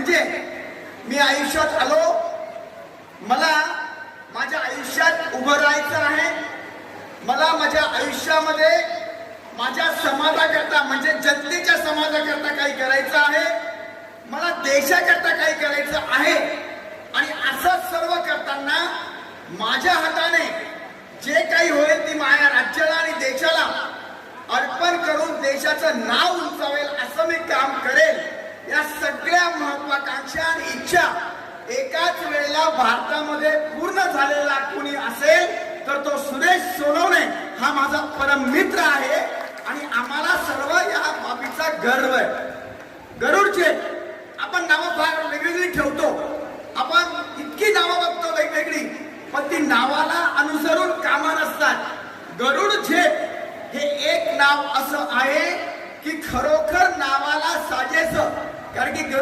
म्हणजे मी आयुष्यात आलो, मला माझ्या आयुष्यात उभं राहायचं आहे, मला माझ्या आयुष्यामध्ये माझ्या समाजाकरता म्हणजे जनतेच्या समाजाकरता काही करायचं आहे, मला देशाकरता काही करायचं आहे. आणि असं सर्व करताना माझ्या हाताने जे काही होईल ती माझ्या राज्याला आणि देशाला अर्पण करून देशाचं नाव उंचावेल असं मी काम करेल. या सगळ्या महत्वाकांक्षा आणि इच्छा एकाच वेळेला भारतामध्ये पूर्ण झालेला कोणी असेल तर तो सुरेश सोनवणे हा माझा परम मित्र आहे. आणि आम्हाला सर्व या बाबीचा गर्व आहे. गरुडचे आपण नावं फार वेगवेगळी ठेवतो, आपण इतकी नावं बघतो वेगवेगळी, पण ती नावाला अनुसरून कामं नसतात. गरुड झेप हे एक नाव असं आहे की खरोखर नावाला साजेसं, कारण की गरुड